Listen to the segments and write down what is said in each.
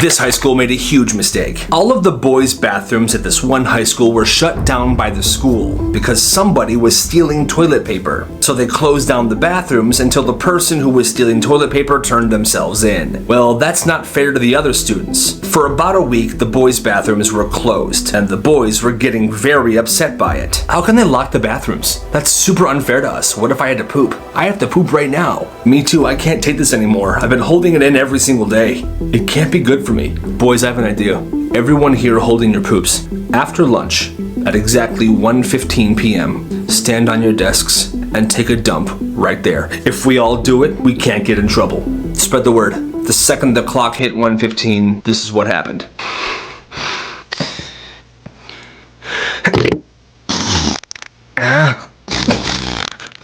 This high school made a huge mistake. All of the boys' bathrooms at this one high school were shut down by the school because somebody was stealing toilet paper. So they closed down the bathrooms until the person who was stealing toilet paper turned themselves in. Well, that's not fair to the other students. For about a week, the boys' bathrooms were closed, and the boys were getting very upset by it. How can they lock the bathrooms? That's super unfair to us. What if I had to poop? I have to poop right now. Me too, I can't take this anymore. I've been holding it in every single day. It can't be good for me. Boys, I have an idea. Everyone here holding your poops. After lunch, at exactly 1:15 p.m., stand on your desks and take a dump right there. If we all do it, we can't get in trouble. Spread the word. The second the clock hit 1:15, this is what happened.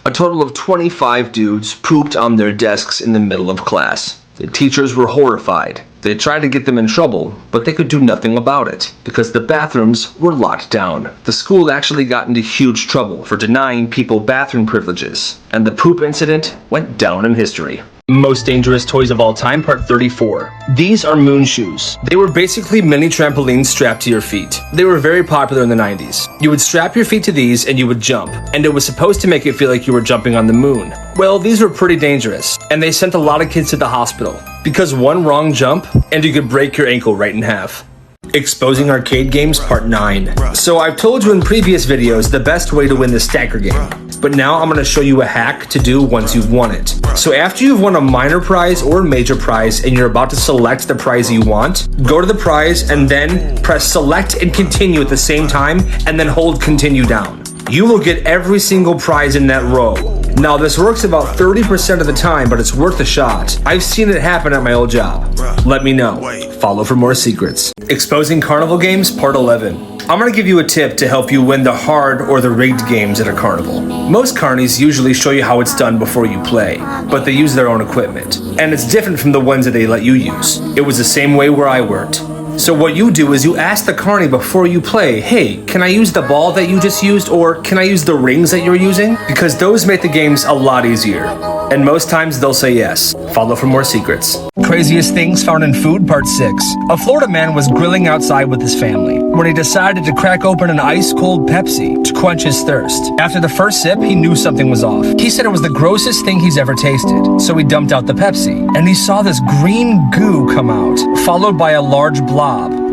A total of 25 dudes pooped on their desks in the middle of class. The teachers were horrified. They tried to get them in trouble, but they could do nothing about it because the bathrooms were locked down. The school actually got into huge trouble for denying people bathroom privileges, and the poop incident went down in history. Most dangerous toys of all time, part 34. These are moon shoes. They were basically mini trampolines strapped to your feet. They were very popular in the 90s. You would strap your feet to these and you would jump, and it was supposed to make it feel like you were jumping on the moon. Well, these were pretty dangerous, and they sent a lot of kids to the hospital because one wrong jump and you could break your ankle right in half. Exposing arcade games, part 9. So I've told you in previous videos the best way to win the stacker game, but now I'm going to show you a hack to do once you've won it. So after you've won a minor prize or major prize and you're about to select the prize you want, go to the prize and then press select and continue at the same time and then hold continue down. You will get every single prize in that row. Now this works about 30% of the time, but it's worth a shot. I've seen it happen at my old job. Let me know. Follow for more secrets. Exposing carnival games, part 11. I'm going to give you a tip to help you win the hard or the rigged games at a carnival. Most carnies usually show you how it's done before you play, but they use their own equipment. And it's different from the ones that they let you use. It was the same way where I worked. So what you do is you ask the carny before you play, hey, can I use the ball that you just used, or can I use the rings that you're using? Because those make the games a lot easier. And most times they'll say yes. Follow for more secrets. Craziest things found in food, part 6. A Florida man was grilling outside with his family when he decided to crack open an ice-cold Pepsi to quench his thirst. After the first sip, he knew something was off. He said it was the grossest thing he's ever tasted, so he dumped out the Pepsi, and he saw this green goo come out, followed by a large blob.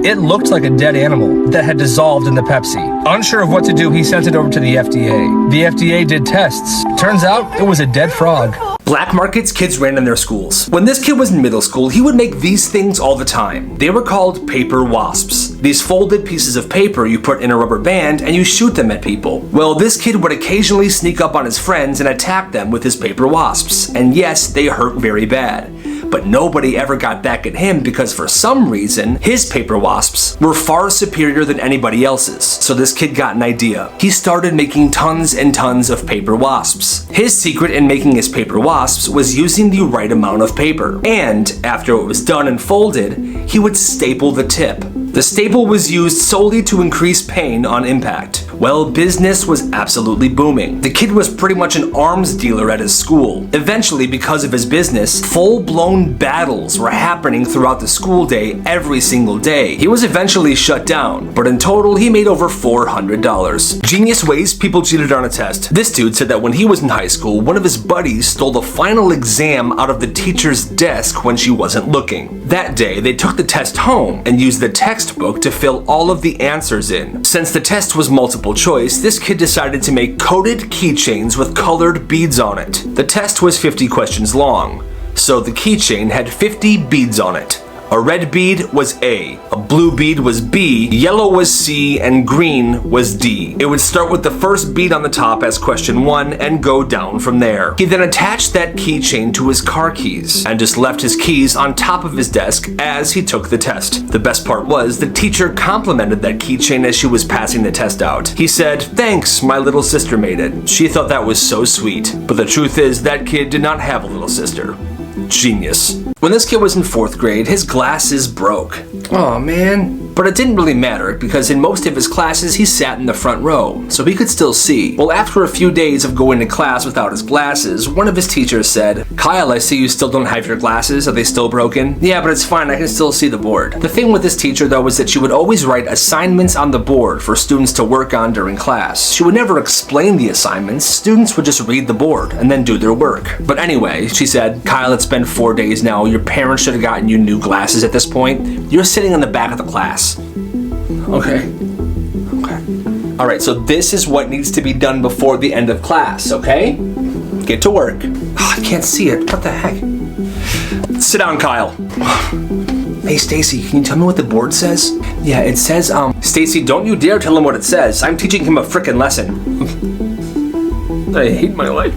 It looked like a dead animal that had dissolved in the Pepsi. Unsure of what to do, he sent it over to the FDA. The FDA did tests. Turns out it was a dead frog. Black markets kids ran in their schools. When this kid was in middle school, he would make these things all the time. They were called paper wasps. These folded pieces of paper you put in a rubber band and you shoot them at people. Well, this kid would occasionally sneak up on his friends and attack them with his paper wasps. And yes, they hurt very bad. But nobody ever got back at him because for some reason, his paper wasps were far superior than anybody else's. So this kid got an idea. He started making tons and tons of paper wasps. His secret in making his paper wasps was using the right amount of paper. And after it was done and folded, he would staple the tip. The staple was used solely to increase pain on impact. Well, business was absolutely booming. The kid was pretty much an arms dealer at his school. Eventually, because of his business, full-blown battles were happening throughout the school day every single day. He was eventually shut down, but in total, he made over $400. Genius ways people cheated on a test. This dude said that when he was in high school, one of his buddies stole the final exam out of the teacher's desk when she wasn't looking. That day, they took the test home and used the textbook to fill all of the answers in. Since the test was multiple choice, this kid decided to make coded keychains with colored beads on it. The test was 50 questions long, so the keychain had 50 beads on it. A red bead was A, a blue bead was B, yellow was C, and green was D. It would start with the first bead on the top as question 1 and go down from there. He then attached that keychain to his car keys and just left his keys on top of his desk as he took the test. The best part was the teacher complimented that keychain as she was passing the test out. He said, "Thanks, my little sister made it." She thought that was so sweet, but the truth is that kid did not have a little sister. Genius. When this kid was in 4th grade, his glasses broke. Aw, man. But it didn't really matter, because in most of his classes he sat in the front row, so he could still see. Well, after a few days of going to class without his glasses, one of his teachers said, "Kyle, I see you still don't have your glasses. Are they still broken?" "Yeah, but it's fine, I can still see the board." The thing with this teacher, though, was that she would always write assignments on the board for students to work on during class. She would never explain the assignments. Students would just read the board and then do their work. But anyway, she said, "Kyle, it's been 4 days now. Your parents should have gotten you new glasses at this point. You're sitting in the back of the class." Okay. All right, so this is what needs to be done before the end of class, okay? Get to work. Oh, I can't see it. What the heck? Sit down, Kyle. Hey, Stacy, can you tell me what the board says? Yeah, it says, Stacy, don't you dare tell him what it says. I'm teaching him a frickin' lesson. I hate my life.